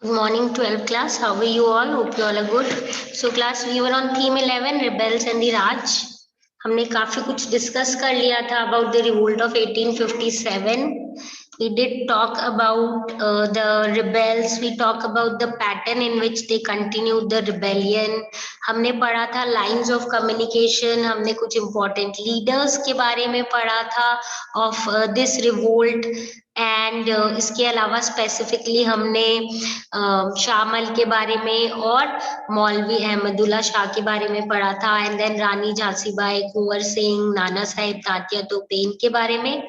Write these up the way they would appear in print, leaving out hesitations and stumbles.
Good morning, 12th class. How are you all? Hope you all are good. So class, we were on theme 11, rebels and the Raj. हमने काफी कुछ discuss कर लिया था about the revolt of 1857. We did talk about the rebels. We talk about the pattern in which they continued the rebellion. हमने पढ़ा था lines of communication. हमने कुछ important leaders के बारे में पढ़ा था of this revolt. एंड इसके अलावा स्पेसिफिकली हमने शामल के बारे में और मौलवी अहमदुल्ला शाह के बारे में पढ़ा था एंड देन रानी झांसीबाई, कुंवर सिंह, नाना साहेब तात्या तोपेन के बारे में.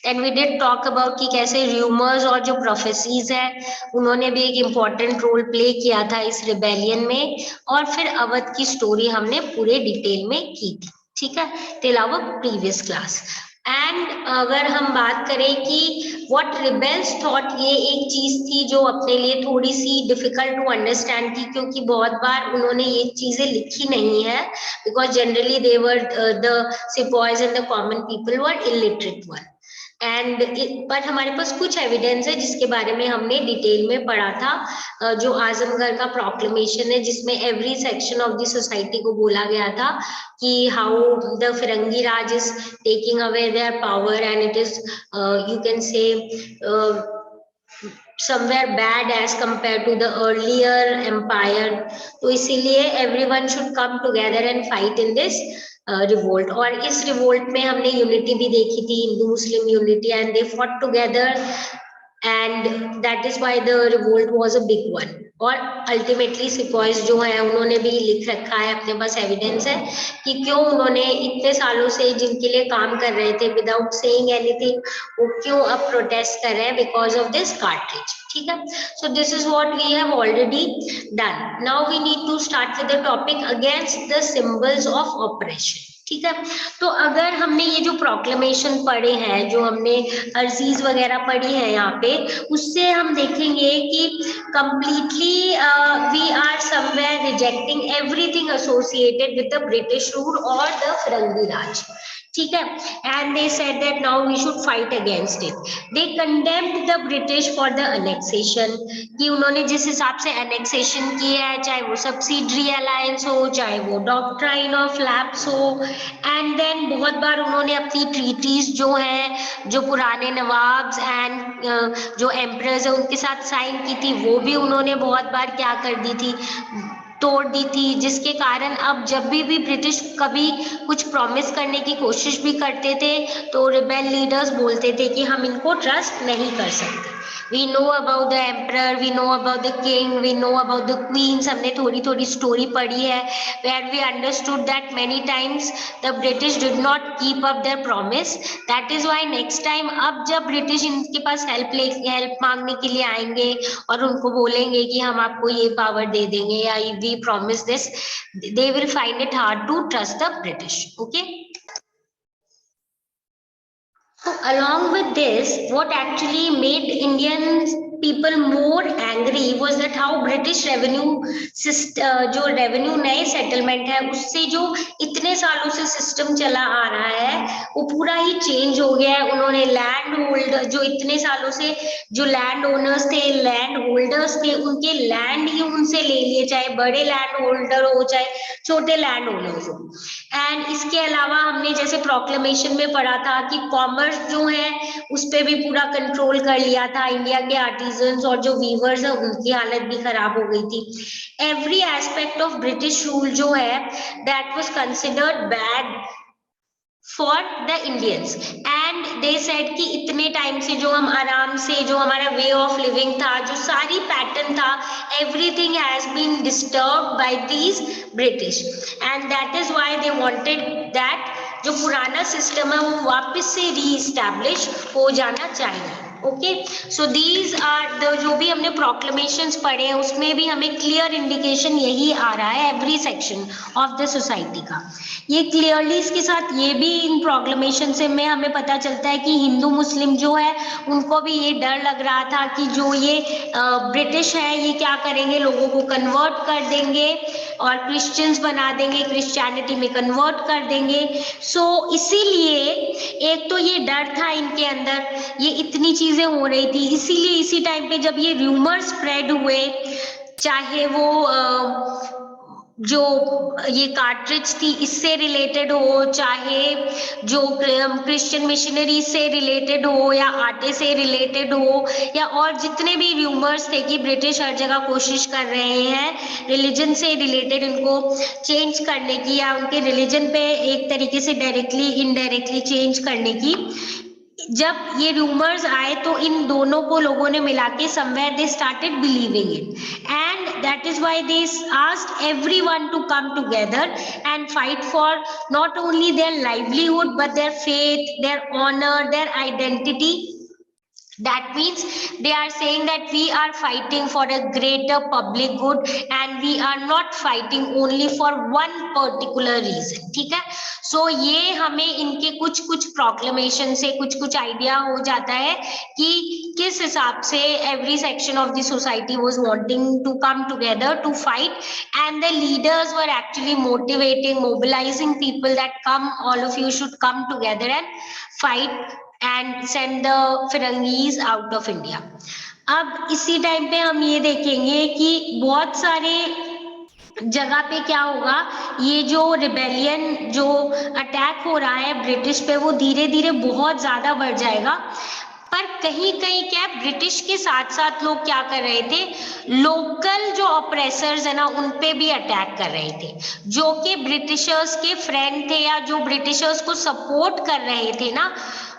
Then we did talk about कि कैसे र्यूमर्स और जो प्रोफेसीज है उन्होंने भी एक इम्पोर्टेंट रोल प्ले किया था इस रिबेलियन में. और फिर अवध की स्टोरी हमने पूरे डिटेल में की थी. ठीक है, till our previous class. And अगर हम बात करें कि व्हाट रिबेल्स थॉट, ये एक चीज थी जो अपने लिए थोड़ी सी डिफिकल्ट टू अंडरस्टैंड थी, क्योंकि बहुत बार उन्होंने ये चीजें लिखी नहीं है, because generally they were the sepoys and the common people were illiterate one. And पर हमारे पास कुछ एविडेंस है जिसके बारे में हमने डिटेल में पढ़ा था. जो आजमगढ़ का प्रोक्लेमेशन है जिसमें every section of the society को बोला गया था कि how the Firangi Raj is taking away their power and it is you can से somewhere bad as compared to the earlier empire. तो इसीलिए everyone should come together and fight in this revolt. और इस revolt में हमने unity भी देखी थी, Hindu Muslim unity, and they fought together and that is why the revolt was a big one. और अल्टीमेटली सिपॉयज जो है उन्होंने भी लिख रखा है, अपने पास एविडेंस है कि क्यों उन्होंने इतने सालों से जिनके लिए काम कर रहे थे विदाउट सेइंग एनीथिंग, वो क्यों अब प्रोटेस्ट कर रहे हैं बिकॉज ऑफ दिस कार्ट्रिज. ठीक है, so this is what we have already done. Now we need to start with the topic against the symbols of operation. ठीक है, तो अगर हमने ये जो प्रोक्लेमेशन पढ़े हैं, जो हमने अर्जीज वगैरह पढ़ी है यहाँ पे, उससे हम देखेंगे कि completely we are somewhere rejecting everything associated with the British rule or the Firangi Raj. ठीक है, and they said that now we should fight against it. They condemned the British for the annexation, कि उन्होंने जिस हिसाब से annexation किया है, चाहे वो subsidiary alliance हो, चाहे वो doctrine of lapse हो, and then बहुत बार उन्होंने अपनी treaties जो है, जो पुराने नवाब्स एंड जो एम्परर्स है उनके साथ साइन की थी, वो भी उन्होंने बहुत बार क्या कर दी थी, तोड़ दी थी. जिसके कारण अब जब भी ब्रिटिश कभी कुछ प्रॉमिस करने की कोशिश भी करते थे तो रिबेल लीडर्स बोलते थे कि हम इनको ट्रस्ट नहीं कर सकते. We know about the emperor, we know about the king, we know about the queens. हमने थोड़ी थोड़ी स्टोरी पढ़ी है where we understood that many times the British did not keep up their promise. That is why next time अब जब British इनके पास help मांगने के लिए आएंगे और उनको बोलेंगे कि हम आपको ये पावर दे देंगे या we promise this, they will find it hard to trust the British. Okay. So along with this, what actually made Indian people more angry was that how British revenue जो रेवेन्यू नए settlement है उससे जो इतने सालों से system चला आ रहा है वो पूरा ही चेंज हो गया है. उन्होंने लैंड होल्डर, जो इतने सालों से जो लैंड ओनर्स थे, लैंड होल्डर्स थे, उनके लैंड ही उनसे ले लिए, चाहे बड़े लैंड होल्डर हो चाहे छोटे लैंड ओनर्स हो. एंड इसके अलावा हमने जैसे प्रोक्लेमेशन में पढ़ा था कि कॉमर्स जो है उस पर भी पूरा कंट्रोल कर लिया था. इंडिया के आर्टिजन्स और जो वीवर्स है उनकी हालत भी खराब हो गई थी. Every aspect of British rule जो है that was considered bad for the Indians. And they said कि इतने टाइम से जो हम आराम से, जो हमारा वे ऑफ लिविंग था, जो सारी पैटर्न था, everything has been disturb by these British. And that is why they wanted that जो पुराना सिस्टम है वो वापस से रीइस्टैब्लिश हो जाना चाहिए. Okay, so these are the, जो भी हमने प्रोक्लेमेशंस पढ़े हैं उसमें भी हमें क्लियर इंडिकेशन यही आ रहा है every section of the society का. ये क्लियरली इसके साथ ये भी इन प्रोक्लेमेशन से में हमें पता चलता है कि हिंदू मुस्लिम जो है उनको भी ये डर लग रहा था कि जो ये ब्रिटिश है ये क्या करेंगे, लोगों को कन्वर्ट कर देंगे और क्रिश्चियंस बना देंगे, क्रिश्चियनिटी में कन्वर्ट कर देंगे। सो इसीलिए एक तो ये डर था इनके अंदर, ये इतनी चीजें हो रही थी, इसीलिए इसी टाइम पे जब ये रूमर स्प्रेड हुए, चाहे वो जो ये कार्ट्रिज थी इससे रिलेटेड हो, चाहे जो क्रिश्चियन मिशनरी से रिलेटेड हो, या आटे से रिलेटेड हो, या और जितने भी रूमर्स थे कि ब्रिटिश हर जगह कोशिश कर रहे हैं रिलीजन से रिलेटेड इनको चेंज करने की, या उनके रिलीजन पे एक तरीके से डायरेक्टली इनडायरेक्टली चेंज करने की, जब ये रूमर्स आए तो इन दोनों को लोगों ने मिला के somewhere they started believing it, and that is why they asked everyone to come together and fight for not only their livelihood but their faith, their honour, their identity. That means they are saying that we are fighting for a greater public good and we are not fighting only for one particular reason. ठीक है, सो ये हमें इनके कुछ कुछ proclamation से कुछ कुछ आइडिया हो जाता है कि किस हिसाब से every section of the society was wanting to come together to fight, and the leaders were actually motivating, mobilizing people that come, all of you should come together and fight and send the firangis out of India. अब इसी time पे हम ये देखेंगे कि बहुत सारे जगह पे क्या होगा, ये जो रिबेलियन जो अटैक हो रहा है ब्रिटिश पे वो धीरे धीरे बहुत ज्यादा बढ़ जाएगा. पर कहीं कहीं क्या ब्रिटिश के साथ साथ लोग क्या कर रहे थे, लोकल जो ऑपरेसर्स है ना उन पे भी अटैक कर रहे थे, जो कि ब्रिटिशर्स के फ्रेंड थे या जो ब्रिटिशर्स को सपोर्ट कर रहे थे ना,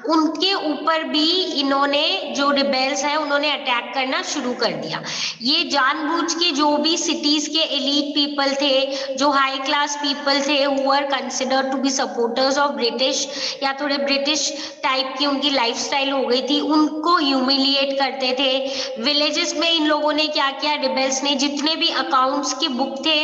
उनके ऊपर भी इन्होंने जो रिबेल्स हैं उन्होंने अटैक करना शुरू कर दिया. ये जानबूझ के जो भी सिटीज के एलीट पीपल थे, जो हाई क्लास पीपल थे, who were considered to be supporters of British, या थोड़े ब्रिटिश टाइप की उनकी लाइफस्टाइल हो गई थी, उनको ह्यूमिलिएट करते थे. विलेजेस में इन लोगों ने क्या किया, रिबेल्स ने जितने भी अकाउंट्स के बुक थे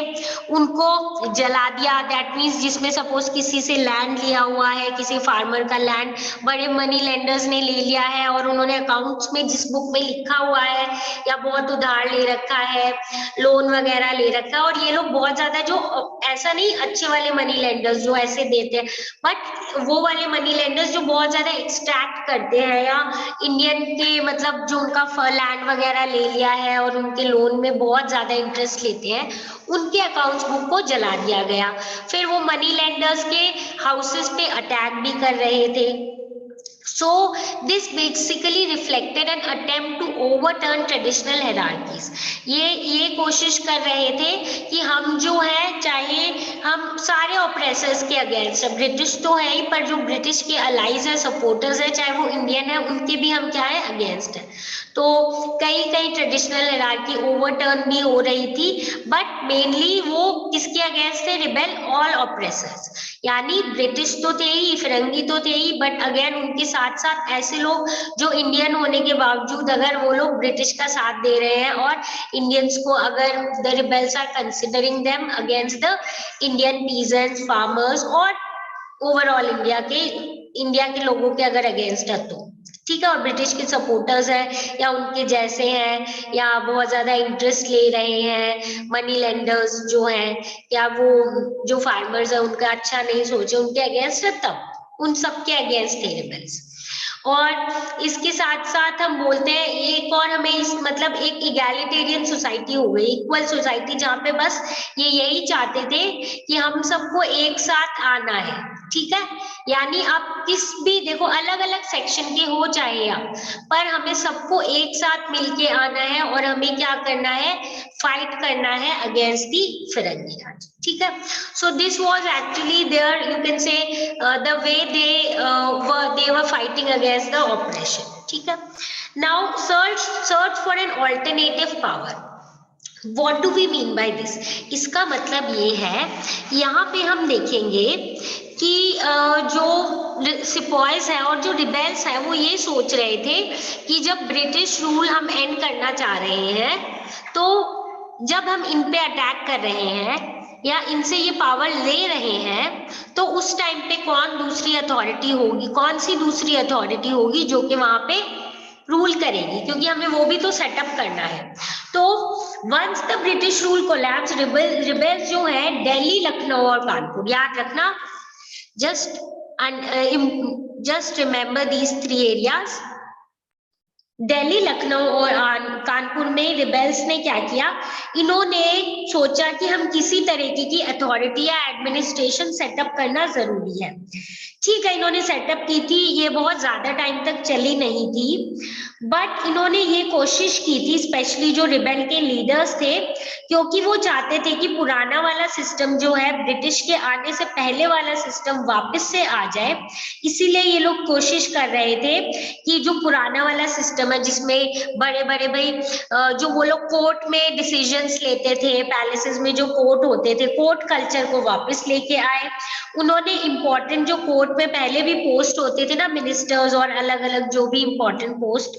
उनको जला दिया. दैट मीन्स जिसमें सपोज किसी से लैंड लिया हुआ है, किसी फार्मर का लैंड बड़े मनी लेंडर्स ने ले लिया है और उन्होंने अकाउंट्स में जिस बुक में लिखा हुआ है या बहुत उधार ले रखा है, लोन वगैरह ले रखा है, और ये लोग बहुत ज्यादा जो ऐसा नहीं अच्छे वाले मनी लेंडर्स जो ऐसे देते हैं, बट वो वाले मनी लेंडर्स जो बहुत ज्यादा एक्सट्रैक्ट करते हैं, या इंडियन के मतलब जो उनका लैंड वगैरह ले लिया है और उनके लोन में बहुत ज्यादा इंटरेस्ट लेते हैं, उनके अकाउंट्स बुक को जला दिया गया. फिर वो मनी लेंडर्स के हाउसेस पे अटैक भी कर रहे थे. So this basically reflected an attempt to overturn traditional hierarchies. ये कोशिश कर रहे थे कि हम जो है, चाहे हम सारे ऑपरेसर्स के अगेंस्ट है, ब्रिटिश तो है ही पर जो ब्रिटिश के अलाइज है, सपोर्टर्स है, चाहे वो इंडियन है, उनके भी हम क्या है अगेंस्ट है. तो कई कई ट्रेडिशनल हायरार्की ओवरटर्न भी हो रही थी, बट मेनली वो किसके अगेंस्ट थे, रिबेल ऑल ऑपरेसर्स. यानी ब्रिटिश तो थे ही, फिरंगी तो थे ही, बट अगेन उनके साथ साथ ऐसे लोग जो इंडियन होने के बावजूद अगर वो लोग ब्रिटिश का साथ दे रहे हैं, और इंडियंस को अगर the rebels are considering them against the Indian peasants, farmers और ओवरऑल इंडिया के लोगों के अगर अगेंस्ट है तो ठीक है, और ब्रिटिश के सपोर्टर्स हैं या उनके जैसे हैं या बहुत ज्यादा इंटरेस्ट ले रहे हैं, मनी लेंडर्स जो हैं, या वो जो फार्मर्स है उनका अच्छा नहीं सोचे, उनके अगेंस्ट है, तब उन सबके अगेंस्ट थे रिबेल्स. और इसके साथ साथ हम बोलते हैं एक और हमें इस मतलब एक इगैलिटेरियन सोसाइटी हो गई, इक्वल सोसाइटी, जहाँ पे बस ये यही चाहते थे कि हम सबको एक साथ आना है. ठीक है, यानी आप किस भी देखो अलग अलग सेक्शन के हो चाहे आप, पर हमें सबको एक साथ मिलके आना है और हमें क्या करना है, फाइट करना है अगेंस्ट दी फिरंगी राज. ठीक है, so this was actually there you can say the way they were fighting against the oppression. ठीक है, now search for an alternative power. What do we mean by this? इसका मतलब ये है, यहाँ पे हम देखेंगे कि जो सिपॉयज हैं और जो रिबेल्स हैं वो ये सोच रहे थे कि जब ब्रिटिश रूल हम एंड करना चाह रहे हैं, तो जब हम इन पे अटैक कर रहे हैं या इनसे ये पावर ले रहे हैं, तो उस टाइम पे कौन दूसरी अथॉरिटी होगी, कौन सी दूसरी अथॉरिटी होगी जो कि वहां पे रूल करेगी, क्योंकि हमें वो भी तो सेटअप करना है. तो once the British rule collapse, rebels जो है दिल्ली, लखनऊ और कानपुर, याद रखना, just remember these 3 areas. Delhi, Lucknow और कानपुर में रिबेल्स ने क्या किया, इन्होंने सोचा कि हम किसी तरीके की अथॉरिटी या एडमिनिस्ट्रेशन सेटअप करना जरूरी है। ठीक है, इन्होंने सेटअप की थी, ये बहुत ज्यादा टाइम तक चली नहीं थी, बट इन्होंने ये कोशिश की थी, स्पेशली जो रिबेल के लीडर्स थे, क्योंकि वो चाहते थे कि पुराना वाला सिस्टम जो है, ब्रिटिश के आने से पहले वाला सिस्टम वापस से आ जाए। इसीलिए ये लोग कोशिश कर रहे थे कि जो पुराना वाला सिस्टम है, जिसमें बड़े बड़े भाई जो वो लोग कोर्ट में डिसीजंस लेते थे, पैलेसेस में जो कोर्ट होते थे, कोर्ट कल्चर को वापस लेके आए। उन्होंने इम्पोर्टेंट जो कोर्ट में पहले भी पोस्ट होते थे ना, मिनिस्टर्स और अलग अलग जो भी इम्पोर्टेंट पोस्ट,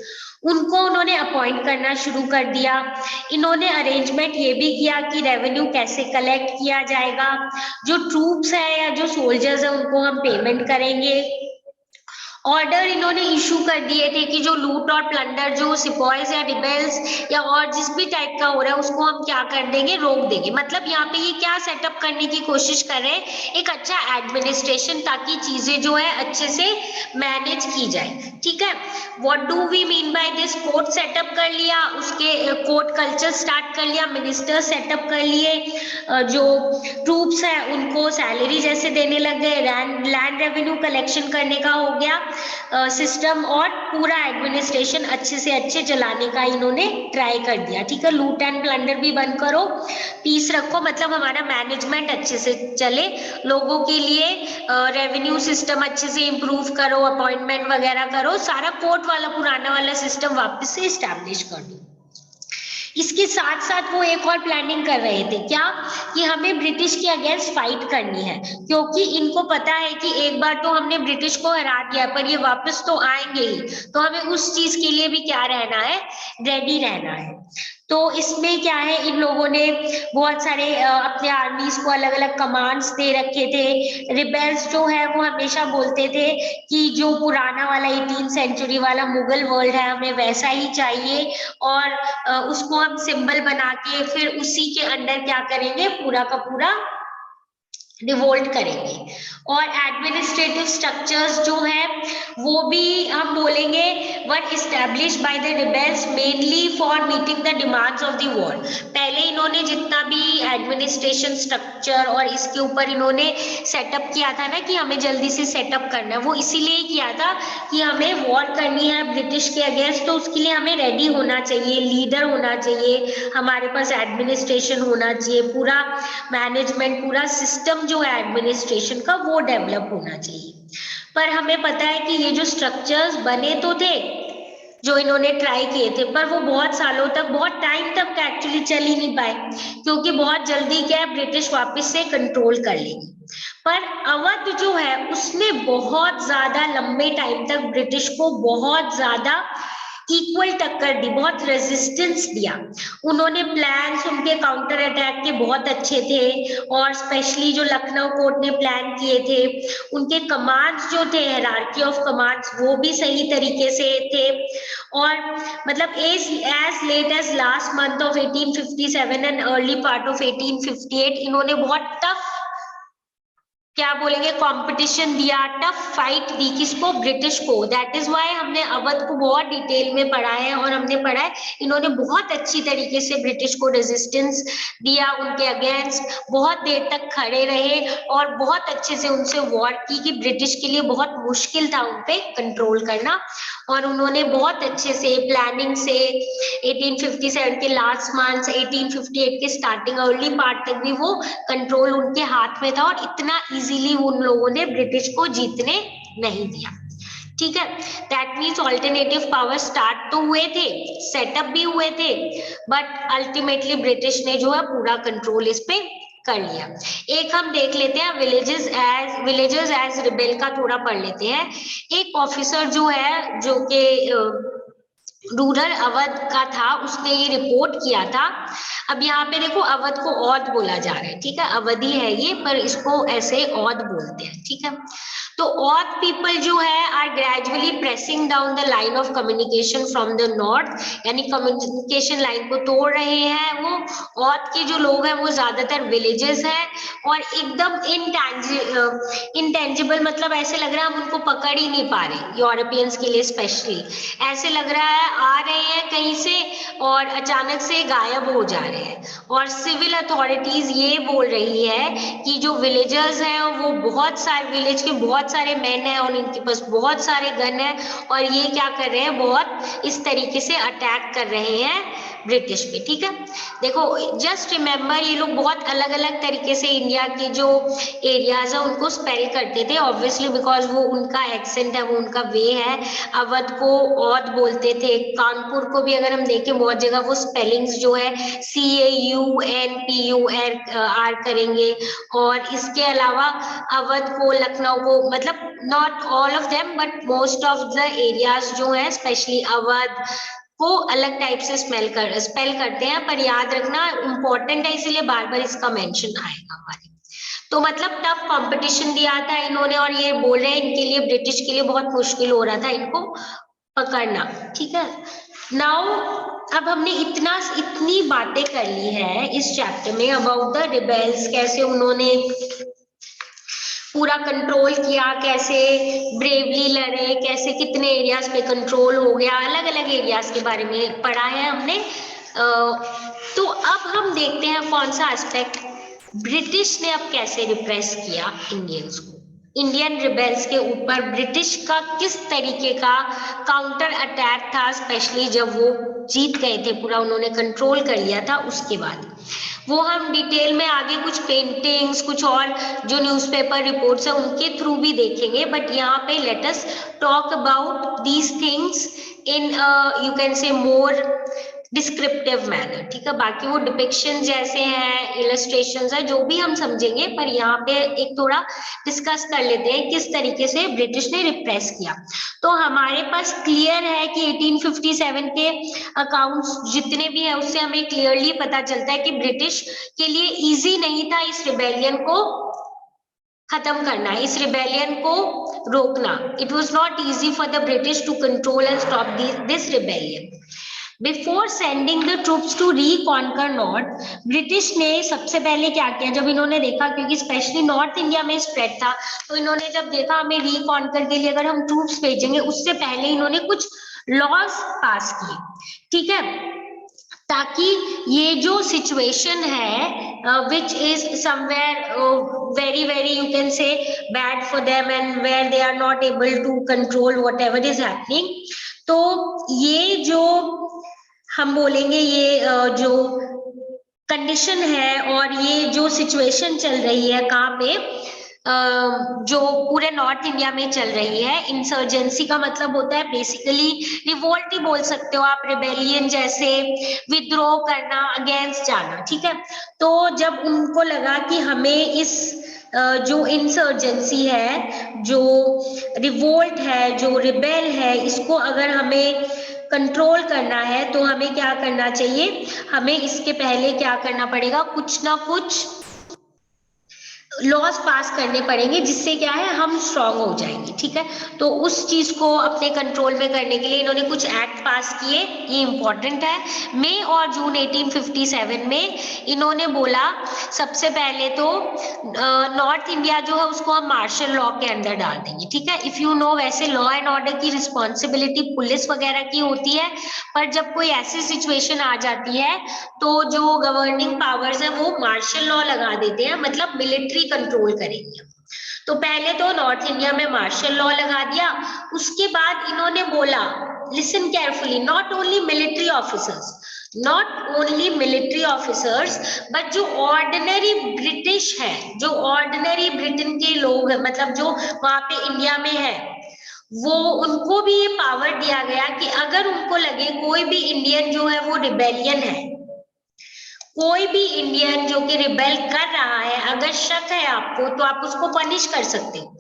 उनको उन्होंने अपॉइंट करना शुरू कर दिया। इन्होंने अरेंजमेंट ये भी किया कि रेवेन्यू कैसे कलेक्ट किया जाएगा, जो ट्रूप्स है या जो सोल्जर्स है उनको हम पेमेंट करेंगे। ऑर्डर इन्होंने इशू कर दिए थे कि जो लूट और प्लंडर जो सिपॉइज या रिबेल्स या और जिस भी टाइप का हो रहा है उसको हम क्या कर देंगे, रोक देंगे। मतलब यहाँ पे ये क्या सेटअप करने की कोशिश कर रहे हैं, एक अच्छा एडमिनिस्ट्रेशन, ताकि चीजें जो है अच्छे से मैनेज की जाए। ठीक है, what do we mean by this, court setup कर लिया, उसके कोर्ट कल्चर स्टार्ट कर लिया, मिनिस्टर सेटअप कर लिए, जो ट्रूप्स है उनको सैलरी जैसे देने लग गए, लैंड रेवेन्यू कलेक्शन करने का हो गया सिस्टम, और पूरा एडमिनिस्ट्रेशन अच्छे से अच्छे चलाने का इन्होंने ट्राई कर दिया। ठीक है, लूट एंड प्लंडर भी बंद करो, पीस रखो, मतलब हमारा मैनेजमेंट अच्छे से चले, लोगों के लिए रेवेन्यू सिस्टम अच्छे से इंप्रूव करो, अपॉइंटमेंट वगैरह करो, सारा कोर्ट वाला पुराना वाला सिस्टम वापस से इस्टेब्लिश कर दो। इसके साथ साथ वो एक और प्लानिंग कर रहे थे, क्या, कि हमें ब्रिटिश के अगेंस्ट फाइट करनी है, क्योंकि इनको पता है कि एक बार तो हमने ब्रिटिश को हरा दिया, पर ये वापस तो आएंगे ही, तो हमें उस चीज के लिए भी क्या रहना है, रेडी रहना है। तो इसमें क्या है, इन लोगों ने बहुत सारे अपने आर्मीज को अलग अलग कमांड्स दे रखे थे। रिबेल्स जो है वो हमेशा बोलते थे कि जो पुराना वाला 18th सेंचुरी वाला मुगल वर्ल्ड है हमें वैसा ही चाहिए, और उसको हम सिंबल बना के फिर उसी के अंदर क्या करेंगे, पूरा का पूरा रिवोल्ट करेंगे। और एडमिनिस्ट्रेटिव स्ट्रक्चर्स जो है वो भी हम बोलेंगे were establish by the rebels mainly for meeting the demands of the war. पहले इन्होंने जितना भी एडमिनिस्ट्रेशन स्ट्रक्चर और इसके ऊपर इन्होंने सेटअप किया था ना कि हमें जल्दी से सेटअप करना है, वो इसीलिए किया था कि हमें वॉर करनी है ब्रिटिश के अगेंस्ट, तो उसके लिए हमें रेडी होना चाहिए, लीडर होना चाहिए, हमारे पास एडमिनिस्ट्रेशन होना चाहिए, पूरा मैनेजमेंट, पूरा सिस्टम जो है एडमिनिस्ट्रेशन का वो डेवलप होना चाहिए। पर हमें पता है कि ये जो स्ट्रक्चर्स बने तो थे जो इन्होंने ट्राई किए थे, पर वो बहुत सालों तक, बहुत टाइम तक एक्चुअली चल ही नहीं पाए, क्योंकि बहुत जल्दी क्या है, ब्रिटिश वापस से कंट्रोल कर लेगी। पर अवध जो है उसने बहुत ज्यादा लंबे टाइम तक ब्रिटिश को बहुत ज्यादा इक्वल टक्कर दी, बहुत रेजिस्टेंस दिया। उन्होंने प्लान्स उनके काउंटर अटैक के बहुत अच्छे थे, और स्पेशली जो लखनऊ कोर्ट ने प्लान किए थे, उनके कमांड्स जो थे, हायरार्की ऑफ कमांड्स, वो भी सही तरीके से थे। और मतलब as late as last month of 1857 and early part of 1858 इन्होंने बहुत टफ, क्या बोलेंगे, कंपटीशन दिया, टफ फाइट दी, किसको, ब्रिटिश को। दैट इज वाई हमने अवध को बहुत डिटेल में पढ़ा है, और हमने पढ़ा है इन्होंने बहुत अच्छी तरीके से ब्रिटिश को रेजिस्टेंस दिया, उनके अगेंस्ट बहुत देर तक खड़े रहे, और बहुत अच्छे से उनसे वॉर की, कि ब्रिटिश के लिए बहुत मुश्किल था उन पे कंट्रोल करना। और उन्होंने बहुत अच्छे से प्लानिंग से 1857 के लास्ट मंथ, 1858 के स्टार्टिंग अर्ली पार्ट तक भी वो कंट्रोल उनके हाथ में था, और इतना इजीली उन लोगों ने ब्रिटिश को जीतने नहीं दिया। ठीक है, that means alternative power start तो हुए थे, सेटअप भी हुए थे, बट अल्टीमेटली ब्रिटिश ने जो है पूरा कंट्रोल इस पे कर लिया। एक हम देख लेते हैं विलेजर्स एज रिबेल का थोड़ा पढ़ लेते हैं। एक ऑफिसर जो है, जो कि रूरल अवध का था, उसने ये रिपोर्ट किया था। अब यहाँ पे देखो अवध को औध बोला जा रहा है, ठीक है, अवधि है ये, पर इसको ऐसे औध बोलते हैं, ठीक है। तो औध पीपल जो है are gradually pressing down the line of communication from the north, यानी कम्युनिकेशन लाइन को तोड़ रहे हैं वो। औध के जो लोग हैं वो ज्यादातर विलेजेस हैं और एकदम इनटेंजिबल, मतलब ऐसे लग रहा है हम उनको पकड़ ही नहीं पा रहे, यूरोपियंस के लिए स्पेशली ऐसे लग रहा है आ रहे हैं कहीं से और अचानक से गायब हो जा रहे हैं। और सिविल अथॉरिटीज ये बोल रही है कि जो विलेजर्स हैं वो बहुत सारे विलेज के बहुत सारे मैन हैं और इनके पास बहुत सारे गन है और ये क्या कर रहे हैं, बहुत इस तरीके से अटैक कर रहे हैं ब्रिटिश पे, ठीक है। देखो जस्ट रिमेम्बर, ये लोग बहुत अलग अलग तरीके से इंडिया के जो एरियाज है उनको स्पेल करते थे, ऑब्वियसली बिकॉज वो उनका एक्सेंट है, वो उनका वे है। अवध को औध बोलते थे, कानपुर को भी अगर हम देखें बहुत जगह वो स्पेलिंग्स जो है CAUNPUR करेंगे। और इसके अलावा अवध को, लखनऊ को, मतलब not all of them but most of the areas जो है स्पेशली अवध को अलग टाइप से स्पेल करते हैं। पर याद रखना इंपॉर्टेंट है, इसीलिए बार बार इसका मेंशन आएगा हमारे। तो मतलब टफ कंपटीशन दिया था इन्होंने और ये बोल रहे हैं इनके लिए, ब्रिटिश के लिए बहुत मुश्किल हो रहा था इनको पकड़ना, ठीक है। नाउ अब हमने इतनी बातें कर ली है इस चैप्टर में अबाउट द रिबेल्स, कैसे उन्होंने पूरा कंट्रोल किया, कैसे ब्रेवली लड़े, कैसे कितने एरियाज पे कंट्रोल हो गया, अलग अलग एरियाज के बारे में पढ़ा है हमने। तो अब हम देखते हैं कौन सा एस्पेक्ट ब्रिटिश ने अब कैसे रिप्रेस किया इंडियंस को, इंडियन रिबेल्स के ऊपर ब्रिटिश का किस तरीके का काउंटर अटैक था, स्पेशली जब वो जीत गए थे, पूरा उन्होंने कंट्रोल कर लिया था उसके बाद। वो हम डिटेल में आगे कुछ पेंटिंग्स, कुछ और जो न्यूज़पेपर रिपोर्ट्स है उनके थ्रू भी देखेंगे, बट यहाँ पे let us talk about these things in you can से मोर डिस्क्रिप्टिव मैनर, ठीक है। बाकी वो डिपिक्शन जैसे हैं, इलस्ट्रेशंस है, जो भी हम समझेंगे, पर यहाँ पे एक थोड़ा डिस्कस कर लेते हैं किस तरीके से ब्रिटिश ने रिप्रेस किया। तो हमारे पास क्लियर है कि 1857 के अकाउंट्स जितने भी है उससे हमें क्लियरली पता चलता है कि ब्रिटिश के लिए इजी नहीं था इस रिबेलियन को खत्म करना, इस रिबेलियन को रोकना। It was not easy for the British to control and stop this rebellion. Before sending the troops to reconquer north, British ने सबसे पहले क्या किया, जब इन्होंने देखा, क्योंकि स्पेशली नॉर्थ इंडिया में स्प्रेड था, तो इन्होंने जब देखा हमें रिकॉन्कर के लिए अगर हम ट्रूप्स भेजेंगे, उससे पहले इन्होंने कुछ लॉज पास किए, ठीक है, ताकि ये जो सिचुएशन है which is somewhere very very you can say bad for them and where they are not able to control whatever is happening, तो ये जो हम बोलेंगे ये जो कंडीशन है और ये जो सिचुएशन चल रही है कहाँ पे, जो पूरे नॉर्थ इंडिया में चल रही है, इंसर्जेंसी का मतलब होता है बेसिकली रिवोल्ट ही बोल सकते हो आप, रिबेलियन जैसे विद्रोह करना, अगेंस्ट जाना, ठीक है। तो जब उनको लगा कि हमें इस जो इंसर्जेंसी है, जो रिवोल्ट है, जो रिबेल है, इसको अगर हमें कंट्रोल करना है तो हमें क्या करना चाहिए, हमें इसके पहले क्या करना पड़ेगा, कुछ ना कुछ लॉज पास करने पड़ेंगे जिससे क्या है हम स्ट्रांग हो जाएंगे, ठीक है। तो उस चीज को अपने कंट्रोल में करने के लिए इन्होंने कुछ एक्ट पास किए, ये इंपॉर्टेंट है। मई और जून 1857 में इन्होंने बोला सबसे पहले तो नॉर्थ इंडिया जो है उसको हम मार्शल लॉ के अंदर डाल देंगे, ठीक है। इफ यू नो, वैसे लॉ एंड ऑर्डर की रिस्पॉन्सिबिलिटी पुलिस वगैरह की होती है, पर जब कोई ऐसी सिचुएशन आ जाती है तो जो गवर्निंग पावर्स है वो मार्शल लॉ लगा देते हैं, मतलब मिलिट्री कंट्रोल करेंगे। तो पहले तो नॉर्थ इंडिया में मार्शल लॉ लगा दिया, उसके बाद इन्होंने बोला, listen carefully, not only military officers, not only military officers, but जो ऑर्डिनरी ब्रिटिश है, जो ऑर्डिनरी ब्रिटेन के लोग हैं, मतलब जो वहां पे इंडिया में है, वो उनको भी ये पावर दिया गया कि अगर उनको लगे कोई भी इंडियन जो है वो रिबेलियन है, कोई भी इंडियन जो कि रिबेल कर रहा है, अगर शक है आपको, तो आप उसको पनिश कर सकते हो।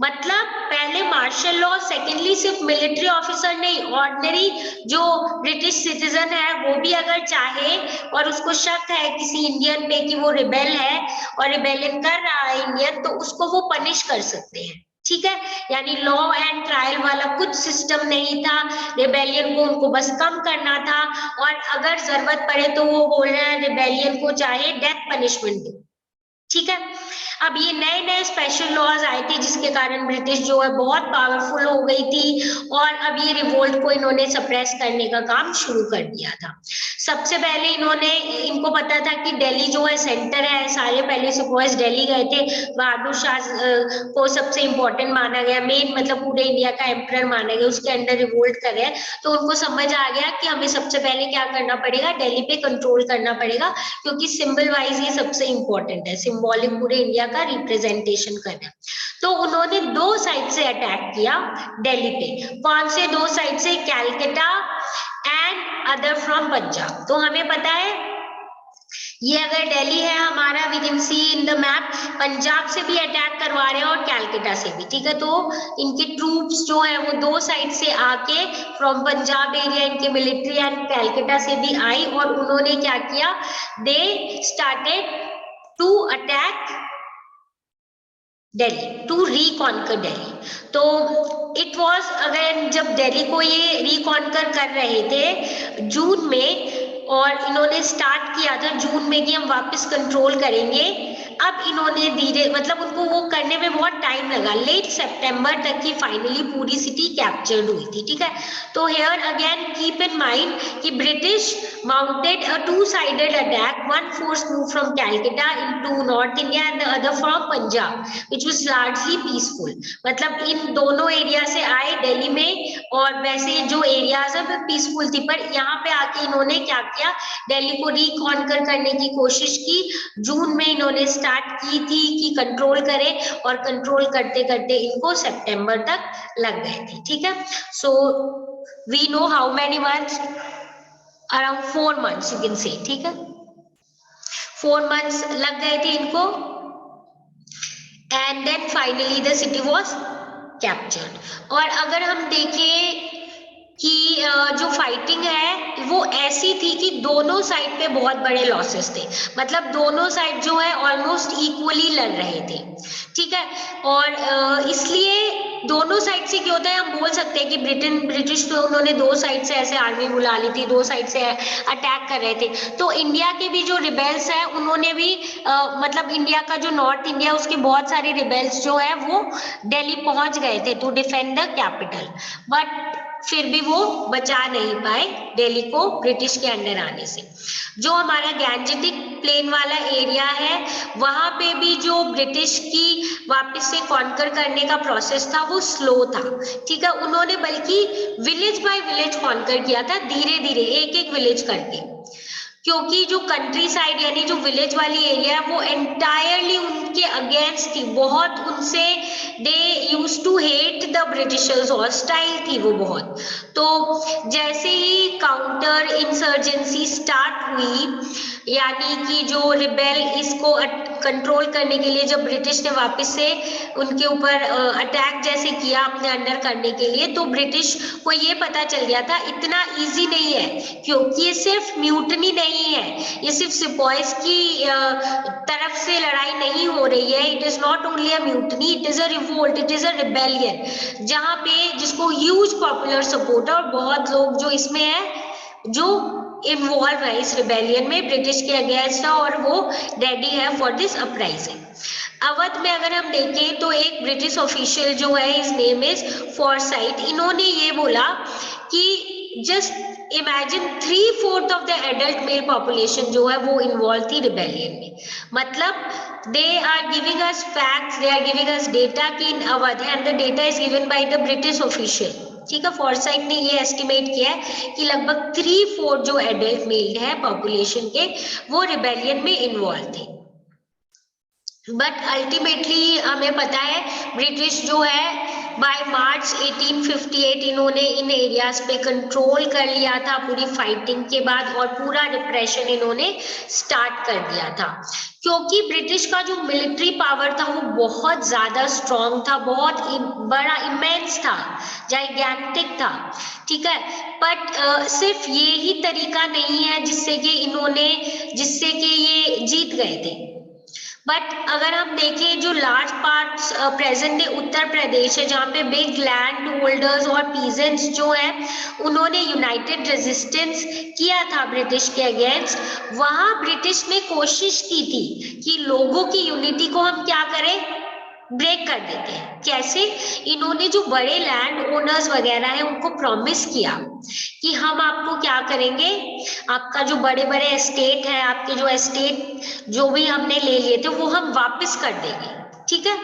मतलब पहले मार्शल लॉ, सेकेंडली सिर्फ मिलिट्री ऑफिसर नहीं, ऑर्डिनरी जो ब्रिटिश सिटीजन है वो भी अगर चाहे और उसको शक है किसी इंडियन पे कि वो रिबेल है और रिबेलियन कर रहा है इंडियन, तो उसको वो पनिश कर सकते हैं। ठीक है, यानी लॉ एंड ट्रायल वाला कुछ सिस्टम नहीं था, रिबेलियन को उनको बस कम करना था, और अगर जरूरत पड़े तो वो बोल रहे हैं रिबेलियन को चाहे डेथ पनिशमेंट दो। ठीक है, अब ये नए नए स्पेशल लॉज आए थे जिसके कारण ब्रिटिश जो है बहुत पावरफुल हो गई थी, और अब ये रिवोल्ट को इन्होंने सप्रेस करने का काम शुरू कर दिया था। सबसे पहले इनको पता था कि दिल्ली जो है सेंटर है, सारे पहले सिपाही दिल्ली गए थे, बहादुर शाह को सबसे इंपॉर्टेंट माना गया, मेन मतलब पूरे इंडिया का एम्परर माना गया, उसके अंडर रिवोल्ट कर रहे हैं, तो उनको समझ आ गया कि हमें सबसे पहले क्या करना पड़ेगा, दिल्ली पे कंट्रोल करना पड़ेगा, क्योंकि सिंबल वाइज ये सबसे इंपॉर्टेंट है, सिंबॉलिक पूरे इंडिया का रिप्रेजेंटेशन करना। तो उन्होंने दो साइड से अटैक किया दिल्ली पे। कौन से दो साइड से? Calcutta and other from Punjab. तो हमें पता है ये अगर दिल्ली है हमारा, we can see in the map, Punjab से भी अटैक करवा रहे हैं और कैलकाटा से भी। ठीक है, तो इनके ट्रूप्स जो है वो दो साइड से आके फ्रॉम पंजाब एरिया, इनके मिलिट्री एंड कैलकाटा से भी आई, और उन्होंने क्या किया, they started to attack Delhi, to reconquer Delhi. तो इट वॉज, अगर जब दिल्ली को ये रिकॉन्कर कर रहे थे जून में, और इन्होंने स्टार्ट किया था जून में कि हम वापस कंट्रोल करेंगे, अब इन्होंने धीरे, मतलब उनको वो करने में बहुत टाइम लगा, लेट सितंबर तक की फाइनली पूरी सिटी कैप्चर्ड हुई थी। ठीक है, तो here again keep in mind कि British mounted a two sided attack, one force move from Calcutta into north India and the other from Punjab, which was largely peaceful. मतलब इन दोनों एरिया से आए दिल्ली में, और वैसे जो एरियाज है वो पीसफुल थी, पर यहाँ पे आके इन्होंने क्या किया, दिल्ली को रिकॉन्कर करने की कोशिश की। जून में इन्होंने स्टार्ट की थी कि कंट्रोल करें, और कंट्रोल करते करते इनको सितंबर तक लग गए थे। ठीक है, so we know how many months, around 4 months you can say. ठीक है, 4 months लग गए थे इनको, and then finally the city was captured. और अगर हम देखें कि जो फाइटिंग है वो ऐसी थी कि दोनों साइड पे बहुत बड़े लॉसेस थे, मतलब दोनों साइड जो है ऑलमोस्ट इक्वली लड़ रहे थे। ठीक है, और इसलिए दोनों साइड से क्या होता है, हम बोल सकते हैं कि ब्रिटिश तो उन्होंने दो साइड से ऐसे आर्मी बुला ली थी, दो साइड से अटैक कर रहे थे। तो इंडिया के भी जो रिबेल्स है उन्होंने भी मतलब इंडिया का जो नॉर्थ इंडिया, उसके बहुत सारे रिबेल्स जो है वो दिल्ली पहुंच गए थे to defend the capital, but फिर भी वो बचा नहीं पाए दिल्ली को ब्रिटिश के अंडर आने से। जो हमारा गैंजेटिक प्लेन वाला एरिया है, वहां पे भी जो ब्रिटिश की वापस से कॉन्कर करने का प्रोसेस था वो स्लो था। ठीक है, उन्होंने बल्कि विलेज बाय विलेज कॉन्कर किया था, धीरे धीरे एक एक विलेज करके, क्योंकि जो कंट्री साइड यानी जो विलेज वाली एरिया है वो एंटायरली उनके अगेंस्ट थी, बहुत उनसे they use to hate the Britishers, hostile थी वो बहुत। तो जैसे ही काउंटर इंसर्जेंसी स्टार्ट हुई, यानी कि जो रिबेल इसको कंट्रोल करने के लिए जब ब्रिटिश ने वापस से उनके ऊपर अटैक जैसे किया अपने अंडर करने के लिए, तो ब्रिटिश को ये पता चल गया था इतना इजी नहीं है, क्योंकि ये सिर्फ म्यूटनी नहीं है, ये सिर्फ सिपाहीज की तरफ से लड़ाई नहीं हो रही है, it is not only a mutiny, it is a revolt, it is a rebellion, जहां पे जिसको ह्यूज पॉपुलर सपोर्ट है, और बहुत लोग जो इसमें है जो इन्वॉल्व है इस रिबेलियन में ब्रिटिश के अगेंस्ट है, और वो रेडी है फॉर दिस अपराइजिंग। अवध में अगर हम देखें तो एक ब्रिटिश ऑफिशियल जो है, हिज नेम इज फॉरसाइट, इन्होंने ये बोला कि just imagine 3/4 of the adult male population जो है वो इन्वॉल्व थी रिबेलियन में। मतलब they are giving us facts, they are giving us data कि in Awadh, and the data is given by the British official. ठीक है, फॉरसाइट ने ये एस्टिमेट किया है कि लगभग 3/4 जो एडल्ट मेल है पॉपुलेशन के वो रिबेलियन में इन्वॉल्व थे। बट अल्टीमेटली हमें पता है ब्रिटिश जो है बाय मार्च 1858 इन्होंने इन एरियाज पे कंट्रोल कर लिया था पूरी फाइटिंग के बाद, और पूरा रिप्रेशन इन्होंने स्टार्ट कर दिया था, क्योंकि ब्रिटिश का जो मिलिट्री पावर था वो बहुत ज्यादा स्ट्रॉन्ग था, बहुत बड़ा इमेंस था, जाइगैंटिक था, ठीक है। बट सिर्फ ये ही तरीका नहीं है जिससे कि ये जीत गए थे। बट अगर हम देखें जो large parts present day Uttar Pradesh है, जहाँ पे बिग लैंड होल्डर्स और पीजेंट्स जो है उन्होंने यूनाइटेड रेजिस्टेंस किया था ब्रिटिश के अगेंस्ट, वहां ब्रिटिश ने कोशिश की थी कि लोगों की यूनिटी को हम क्या करें, ब्रेक कर देते हैं। कैसे? इन्होंने जो बड़े लैंड ओनर्स वगैरह हैं उनको प्रॉमिस किया कि हम आपको क्या करेंगे, आपका जो बड़े बड़े एस्टेट है, आपके जो एस्टेट जो भी हमने ले लिए थे वो हम वापस कर देंगे, ठीक है,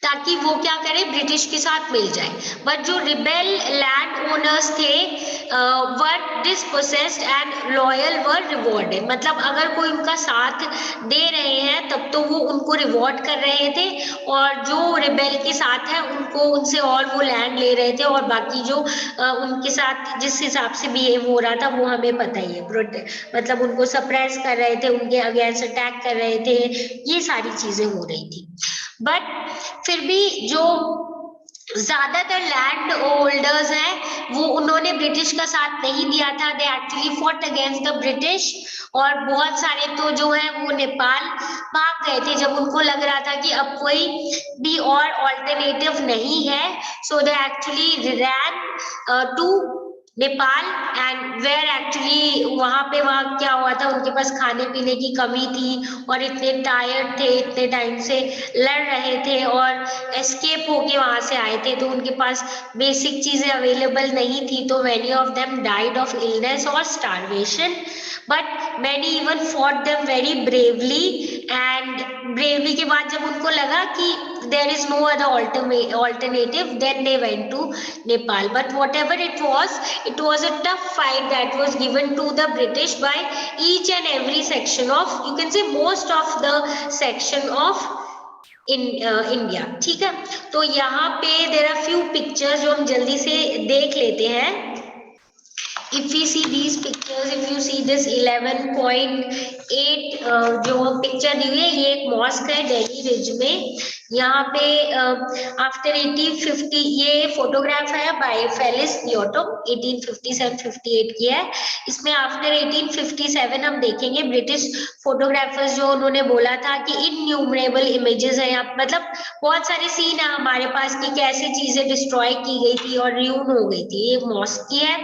ताकि वो क्या करे, ब्रिटिश के साथ मिल जाए। बट जो रिबेल लैंड ओनर्स थे वर डिसपोसेस्ड एंड लॉयल वर रिवॉर्डेड, मतलब अगर कोई उनका साथ दे रहे हैं तब तो वो उनको रिवॉर्ड कर रहे थे, और जो रिबेल के साथ है उनको उनसे और वो लैंड ले रहे थे, और बाकी जो उनके साथ जिस हिसाब से बिहेव हो रहा था वो हमें पता ही है, मतलब उनको सप्रेस कर रहे थे, उनके अगेंस्ट अटैक कर रहे थे, ये सारी चीजें हो रही थी। बट फिर भी जो ज्यादातर लैंड होल्डर्स हैं वो उन्होंने ब्रिटिश का साथ नहीं दिया था, they actually fought against the British, और बहुत सारे तो जो है वो नेपाल भाग गए थे जब उनको लग रहा था कि अब कोई भी और ऑल्टरनेटिव नहीं है, so they actually ran to Nepal, and where actually वहां क्या हुआ था, उनके पास खाने पीने की कमी थी और इतने टायर्ड थे, इतने टाइम से लड़ रहे थे और एस्केप होके वहां से आए थे, तो उनके पास बेसिक चीजें अवेलेबल नहीं थी, तो many of them died of illness और starvation, but many even fought them very bravely, and bravely के बाद जब उनको लगा कि there is no other alternative, then they went to Nepal. But whatever it was a tough fight that was given to the British by each and every section of, you can say most of the section of in India, ठीक है। तो यहाँ पे there are few pictures जो हम जल्दी से देख लेते हैं। If we see these pictures, if you see this 11.8 जो पिक्चर दी हुई है, ये एक मॉस्क है दिल्ली रिज में, यहाँ पे आफ्टर 1850, ये फोटोग्राफ है बाय फेलिस बियोटो, 1857-58 की है। इसमें आफ्टर 1857 हम देखेंगे ब्रिटिश फोटोग्राफर्स जो उन्होंने बोला था कि इनन्यूमरेबल इमेजेस है, मतलब बहुत सारे सीन है हमारे पास कि कैसे चीजें डिस्ट्रॉय की गई थी और र्यून हो गई थी। ये मॉस्क की है,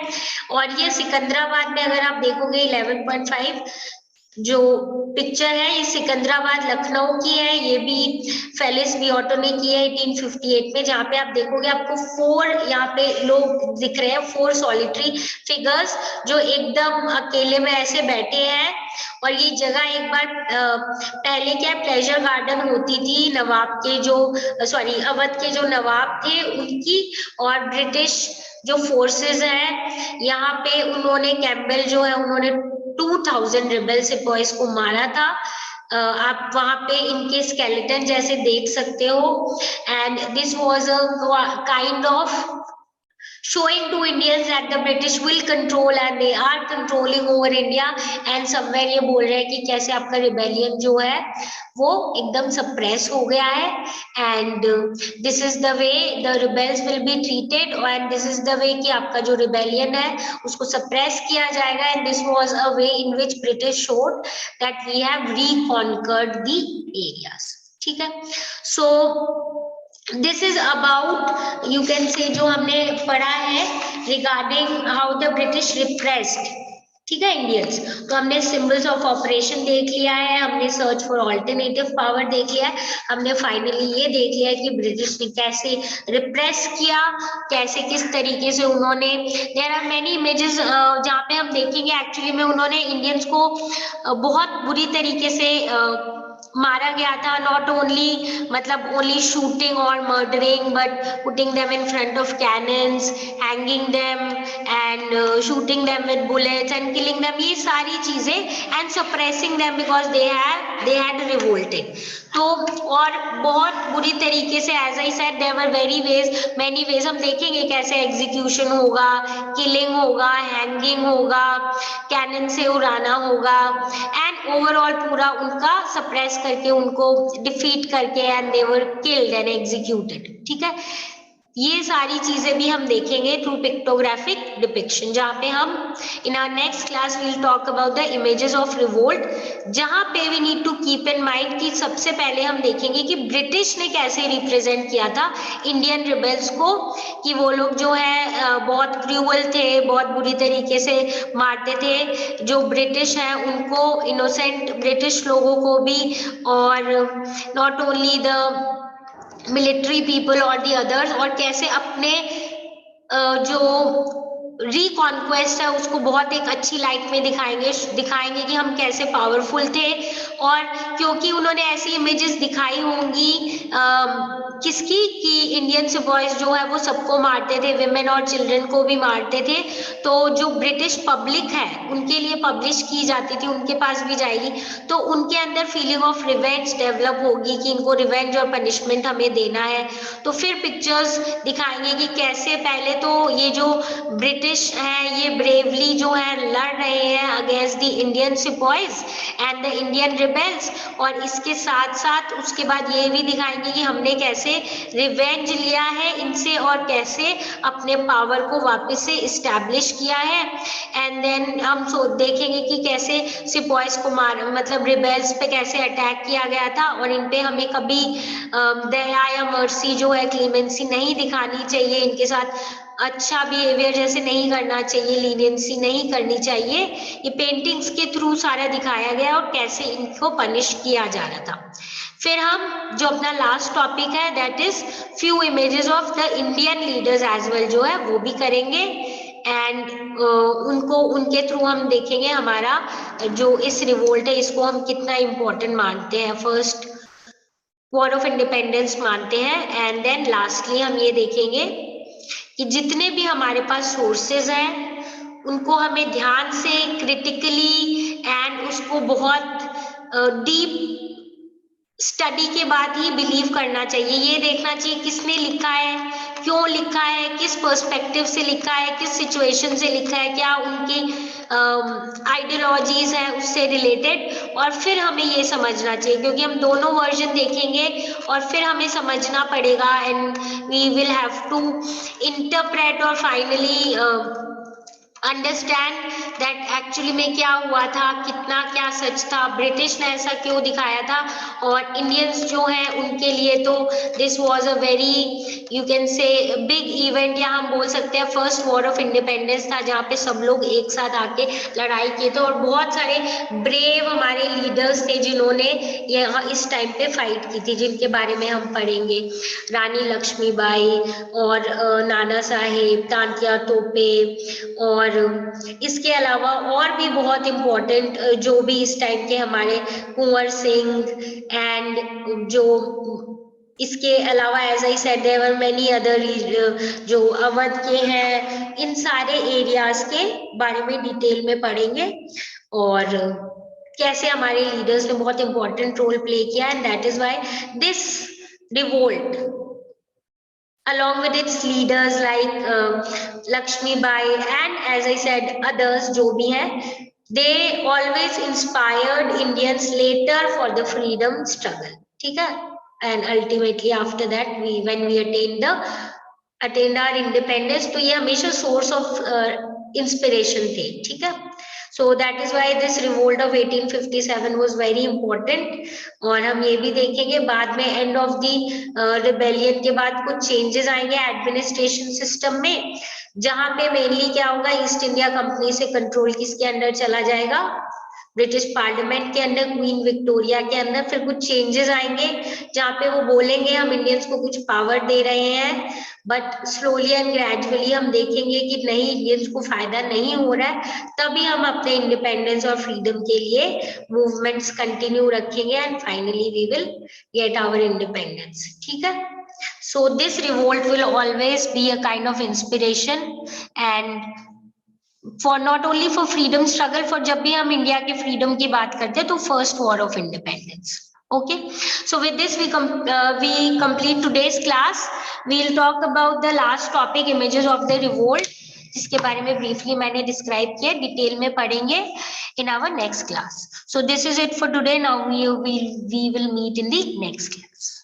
और ये सिकंदराबाद में अगर आप देखोगे 11.5 जो पिक्चर है, ये सिकंदराबाद लखनऊ की है, ये भी फेलिस बियोटो ने की है 1858 में, जहाँ पे आप देखोगे आपको 4 यहाँ पे लोग दिख रहे हैं, 4 सॉलिटरी फिगर्स जो एकदम अकेले में ऐसे बैठे हैं। और ये जगह एक बार पहले क्या प्लेजर गार्डन होती थी नवाब के जो अवध के जो नवाब थे उनकी, और ब्रिटिश जो फोर्सेस है यहाँ पे उन्होंने कैम्पबेल जो है उन्होंने 2000 रिबेल सिपाहीज को मारा था। आप वहां पे इनके स्केलेटन जैसे देख सकते हो, and this was a kind of showing to Indians that the British will control and they are controlling over India, and somewhere ये बोल रहे हैं कि कैसे आपका रिबेलियन जो है वो एकदम सप्रेस हो गया है, and this is the way the rebels will be treated, and this is the way कि आपका जो रिबेलियन है उसको सप्रेस किया जाएगा, and this was a way in which British showed that we have reconquered the areas, ठीक है। So this is about, you can से, जो हमने पढ़ा है regarding how the British repressed, ठीक है, इंडियंस। तो हमने सिंबल्स ऑफ ऑपरेशन देख लिया है, हमने सर्च फॉर ऑल्टरनेटिव पावर देख लिया है, हमने फाइनली ये देख लिया है कि ब्रिटिश ने कैसे रिप्रेस किया, कैसे किस तरीके से उन्होंने, देयर आर मेनी इमेजेस जहाँ पे हम देखेंगे एक्चुअली में उन्होंने इंडियंस को बहुत बुरी तरीके से मारा गया था, नॉट ओनली मतलब ओनली शूटिंग और murdering, but putting them in front of cannons, hanging them and shooting them with bullets and killing them, ये सारी चीजें, and suppressing them because they had revolted. तो और बहुत बुरी तरीके से, as I said there were very ways, many ways, हम देखेंगे कैसे एग्जीक्यूशन होगा, किलिंग होगा, हैंगिंग होगा, कैनन से उड़ाना होगा, एंड ओवरऑल पूरा उनका सप्रेस करके, उनको डिफीट करके, and they were killed and executed. ठीक है, ये सारी चीजें भी हम देखेंगे थ्रू पिक्टोग्राफिक डिपिक्शन, जहाँ पे हम in our next class will talk about the images of revolt, जहाँ पे we need to keep in mind कि सबसे पहले हम देखेंगे कि ब्रिटिश ने कैसे रिप्रेजेंट किया था इंडियन रिबेल्स को, कि वो लोग जो है बहुत क्रूअल थे, बहुत बुरी तरीके से मारते थे जो ब्रिटिश हैं उनको, इनोसेंट ब्रिटिश लोगों को भी, और not only the military people और दी अदर्स, और कैसे अपने जो रिकॉन्क्वेस्ट है उसको बहुत एक अच्छी लाइट में दिखाएंगे कि हम कैसे पावरफुल थे। और क्योंकि उन्होंने ऐसी इमेजेस दिखाई होंगी किसकी, कि इंडियन सिपॉइज जो है वो सबको मारते थे, विमेन और चिल्ड्रन को भी मारते थे, तो जो ब्रिटिश पब्लिक है उनके लिए पब्लिश की जाती थी, उनके पास भी जाएगी, तो उनके अंदर फीलिंग ऑफ रिवेंज डेवलप होगी कि इनको रिवेंज और पनिशमेंट हमें देना है। तो फिर पिक्चर्स दिखाएंगे कि कैसे पहले तो ये जो ब्रिटिश है ये ब्रेवली जो है लड़ रहे हैं against the Indian sepoys and the Indian rebels, और इसके साथ साथ उसके बाद ये भी दिखाएंगे कि हमने कैसे रिवेंज लिया है इनसे और कैसे अपने पावर को वापस से इस्टेब्लिश किया है। एंड देन हम देखेंगे कि कैसे सिपॉइज को मतलब रिबेल्स पे कैसे अटैक किया गया था, और इन पे हमें कभी दया या मर्सी जो है, क्लीमेंसी नहीं दिखानी चाहिए, इनके साथ अच्छा बिहेवियर जैसे नहीं करना चाहिए, लीनियंसी नहीं करनी चाहिए। ये पेंटिंग्स के थ्रू सारा दिखाया गया और कैसे इनको पनिश किया जा रहा था। फिर हम जो अपना लास्ट टॉपिक है that is few images of the Indian leaders as well जो है वो भी करेंगे, एंड उनको उनके थ्रू हम देखेंगे हमारा जो इस रिवोल्ट है इसको हम कितना इम्पोर्टेंट मानते हैं, फर्स्ट वॉर ऑफ इंडिपेंडेंस मानते हैं। एंड देन लास्टली हम ये देखेंगे कि जितने भी हमारे पास सोर्सेज हैं उनको हमें ध्यान से क्रिटिकली एंड उसको बहुत डीप स्टडी के बाद ही बिलीव करना चाहिए। ये देखना चाहिए किसने लिखा है, क्यों लिखा है, किस पर्सपेक्टिव से लिखा है, किस सिचुएशन से लिखा है, क्या उनकी आइडियोलॉजीज है उससे रिलेटेड, और फिर हमें ये समझना चाहिए क्योंकि हम दोनों वर्जन देखेंगे और फिर हमें समझना पड़ेगा, and we will have to interpret और फाइनली अंडरस्टैंड दैट एक्चुअली में क्या हुआ था, कितना क्या सच था, ब्रिटिश ने ऐसा क्यों दिखाया था, और इंडियंस जो हैं उनके लिए तो this was a very you can से बिग इवेंट, या हम बोल सकते हैं फर्स्ट वॉर ऑफ इंडिपेंडेंस था जहाँ पे सब लोग एक साथ आके लड़ाई किए थे, और बहुत सारे ब्रेव हमारे लीडर्स थे जिन्होंने यहाँ इस टाइम पे फाइट की थी, जिनके बारे में हम पढ़ेंगे, रानी लक्ष्मीबाई और नाना साहेब, तांतिया तोपे, और इसके अलावा और भी बहुत इम्पोर्टेंट जो भी इस टाइम के हमारे कुंवर सिंह, एंड जो इसके अलावा as I said there were many other जो अवध के हैं, इन सारे एरियाज के बारे में डिटेल में पढ़ेंगे और कैसे हमारे लीडर्स ने बहुत इंपॉर्टेंट रोल प्ले किया, and that is why this revolt along with its leaders like Lakshmi Bai and as I said others जो भी हैं, they always inspired Indians later for the freedom struggle, ठीक है, and ultimately after that when we attained our independence, तो ये हमेशा source of inspiration थे, ठीक है। So that is why this revolt of 1857 was very important, और हम ये भी देखेंगे बाद में एंड ऑफ द रिबेलियन के बाद कुछ चेंजेस आएंगे एडमिनिस्ट्रेशन सिस्टम में, जहां पे मेनली क्या होगा, ईस्ट इंडिया कंपनी से कंट्रोल किसके अंडर चला जाएगा, ब्रिटिश पार्लियामेंट के अंदर, क्वीन विक्टोरिया के अंदर। फिर कुछ चेंजेस आएंगे जहाँ पे वो बोलेंगे हम इंडियंस को कुछ पावर दे रहे हैं, बट स्लोली एंड ग्रेजुअली हम देखेंगे कि नहीं, इंडियंस को फायदा नहीं हो रहा है, तभी हम अपने इंडिपेंडेंस और फ्रीडम के लिए मूवमेंट्स कंटिन्यू रखेंगे, and finally we will get our independence, ठीक है। So this revolt will always be a kind of inspiration and for not only for freedom struggle, for जब भी हम इंडिया के फ्रीडम की बात करते हैं तो first war of independence. Okay, so with this we complete today's class. We'll talk about the last topic, images of the revolt, जिसके बारे में briefly मैंने describe किया, डिटेल में पढ़ेंगे in our next class. So this is it for today. Now we will meet in the next class.